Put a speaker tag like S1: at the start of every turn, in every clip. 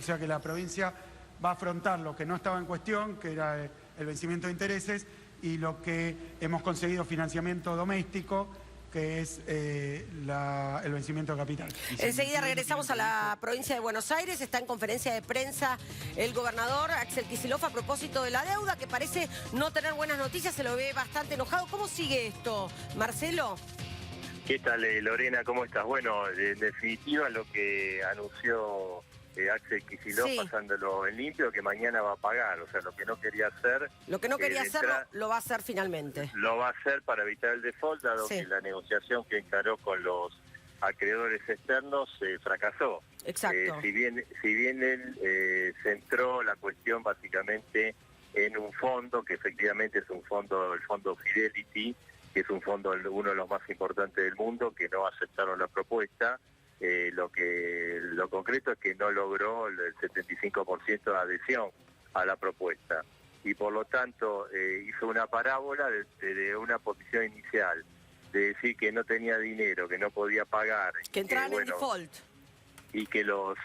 S1: sea que la provincia va a afrontar lo que no estaba en cuestión, que era el vencimiento de intereses, y lo que hemos conseguido financiamiento doméstico, que es el vencimiento de capital.
S2: Enseguida regresamos a la provincia de Buenos Aires. Está en conferencia de prensa el gobernador Axel Kicillof a propósito de la deuda, que parece no tener buenas noticias, se lo ve bastante enojado. ¿Cómo sigue esto, Marcelo?
S3: ¿Qué tal, Lorena? ¿Cómo estás? Bueno, en definitiva lo que anunció Axel Kicillof,
S2: sí,
S3: pasándolo en limpio, que mañana va a pagar. O sea, lo que no quería hacer...
S2: Lo que no quería hacer lo va a hacer finalmente.
S3: Lo va a hacer para evitar el default, dado que la negociación que encaró con los acreedores externos fracasó.
S2: Exacto.
S3: Si bien él centró la cuestión básicamente en un fondo, que efectivamente es un fondo, el fondo Fidelity, que es un fondo uno de los más importantes del mundo, que no aceptaron la propuesta. Lo concreto es que no logró el 75% de adhesión a la propuesta y por lo tanto hizo una parábola de una posición inicial, de decir que no tenía dinero, que no podía pagar,
S2: que entraban en default
S3: y que los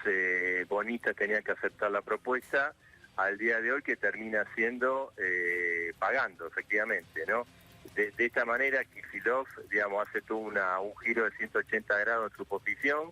S3: bonistas tenían que aceptar la propuesta, al día de hoy que termina siendo pagando efectivamente, ¿no? De esta manera Kicillof, digamos, hace todo un giro de 180 grados en su posición.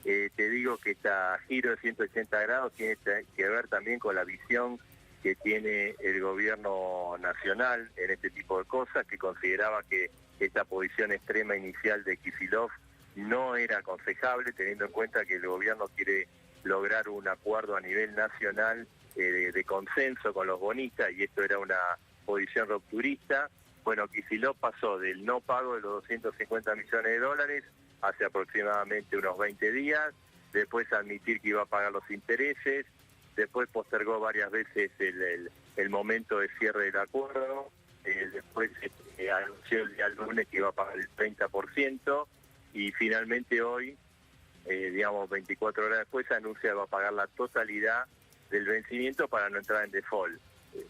S3: Te digo que este giro de 180 grados tiene que ver también con la visión que tiene el gobierno nacional en este tipo de cosas, que consideraba que esta posición extrema inicial de Kicillof no era aconsejable, teniendo en cuenta que el gobierno quiere lograr un acuerdo a nivel nacional de consenso con los bonistas, y esto era una posición rupturista. Bueno, Kicillof pasó del no pago de los 250 millones de dólares hace aproximadamente unos 20 días, después admitir que iba a pagar los intereses, después postergó varias veces el momento de cierre del acuerdo, después anunció el día lunes que iba a pagar el 30%, y finalmente hoy, digamos 24 horas después, anuncia que va a pagar la totalidad del vencimiento para no entrar en default.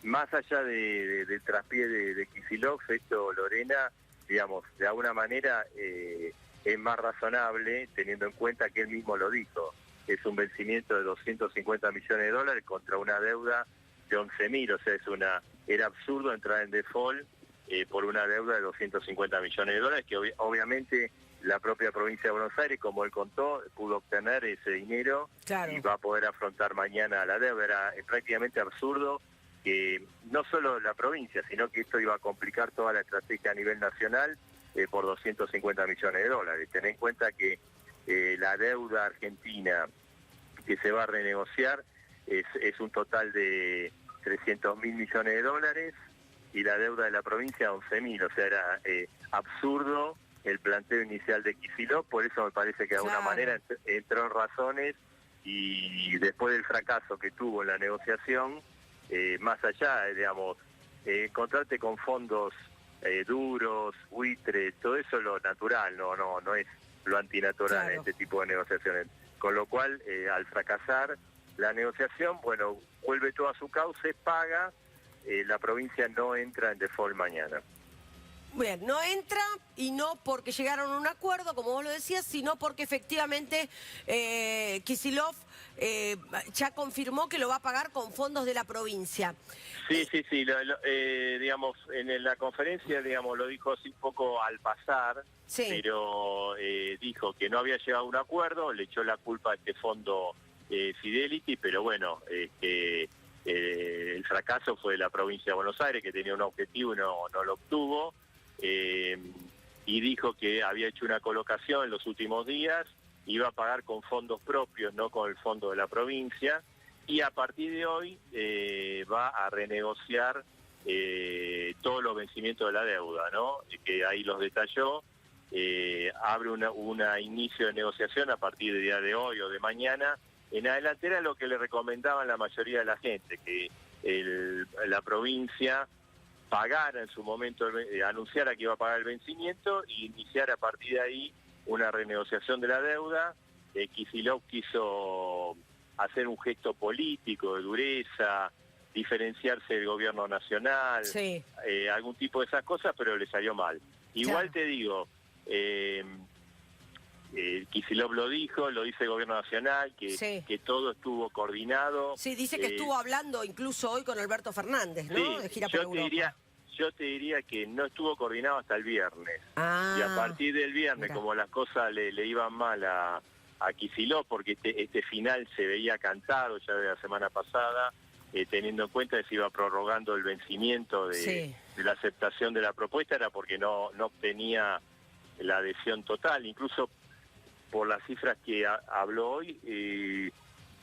S3: Más allá del traspié de Kicillof, esto, Lorena, digamos, de alguna manera es más razonable, teniendo en cuenta que él mismo lo dijo. Es un vencimiento de 250 millones de dólares contra una deuda de 11.000, o sea, era absurdo entrar en default por una deuda de 250 millones de dólares, que obviamente la propia provincia de Buenos Aires, como él contó, pudo obtener ese dinero, claro, y va a poder afrontar mañana la deuda. Era prácticamente absurdo que no solo la provincia, sino que esto iba a complicar toda la estrategia a nivel nacional por 250 millones de dólares. Ten en cuenta que la deuda argentina que se va a renegociar es un total de 300.000 millones de dólares y la deuda de la provincia 11.000, o sea, era absurdo el planteo inicial de Kicillof, por eso me parece que de alguna manera entró en razones, y después del fracaso que tuvo en la negociación, más allá, digamos, encontrarte con fondos duros, buitres, todo eso es lo natural, no es lo antinatural, claro, en este tipo de negociaciones. Con lo cual, al fracasar la negociación, bueno, vuelve todo a su cauce, paga, la provincia no entra en default mañana.
S2: Bien, no entra, y no porque llegaron a un acuerdo, como vos lo decías, sino porque efectivamente Kicillof ya confirmó que lo va a pagar con fondos de la provincia.
S3: Sí, digamos, en la conferencia, digamos, lo dijo así un poco al pasar, sí, pero dijo que no había llegado a un acuerdo, le echó la culpa a este fondo Fidelity, pero bueno, el fracaso fue de la provincia de Buenos Aires, que tenía un objetivo y no lo obtuvo. Y dijo que había hecho una colocación en los últimos días, iba a pagar con fondos propios, no con el fondo de la provincia, y a partir de hoy va a renegociar todos los vencimientos de la deuda, ¿no? Que ahí los detalló, abre un inicio de negociación a partir del día de hoy o de mañana. En adelante era lo que le recomendaban la mayoría de la gente, que la provincia pagara en su momento, anunciara que iba a pagar el vencimiento y iniciar a partir de ahí una renegociación de la deuda. Kicillof quiso hacer un gesto político de dureza, diferenciarse del gobierno nacional, sí, algún tipo de esas cosas, pero le salió mal. Igual, claro, te digo, Kicillof lo dijo, lo dice el Gobierno Nacional, que todo estuvo coordinado.
S2: Sí, dice que estuvo hablando incluso hoy con Alberto Fernández, ¿no?
S3: Sí,
S2: de gira por Europa.
S3: Yo te diría que no estuvo coordinado hasta el viernes.
S2: Ah,
S3: y a partir del viernes,
S2: mira,
S3: como las cosas le iban mal a Kicillof, porque este final se veía cantado ya de la semana pasada, teniendo en cuenta que se iba prorrogando el vencimiento de la aceptación de la propuesta, era porque no obtenía la adhesión total. Incluso por las cifras que habló hoy,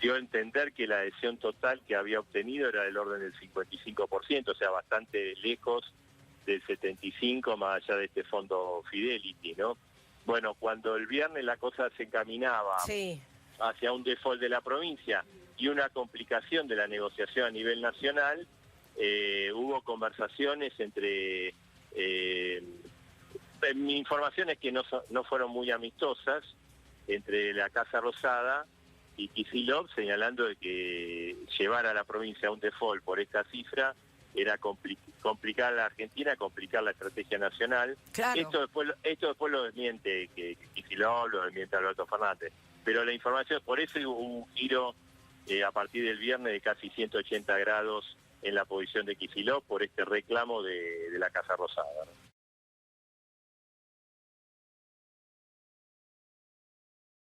S3: dio a entender que la adhesión total que había obtenido era del orden del 55%, o sea, bastante lejos del 75%, más allá de este fondo Fidelity, ¿no? Bueno, cuando el viernes la cosa se encaminaba hacia un default de la provincia y una complicación de la negociación a nivel nacional, hubo conversaciones entre... mi información es que no fueron muy amistosas entre la Casa Rosada y Kicillof, señalando de que llevar a la provincia a un default por esta cifra era complicar a la Argentina, complicar la estrategia nacional.
S2: Claro.
S3: Esto después lo desmiente que Kicillof, lo desmiente Alberto Fernández. Pero la información, por eso hubo un giro a partir del viernes de casi 180 grados en la posición de Kicillof por este reclamo de la Casa Rosada, ¿no?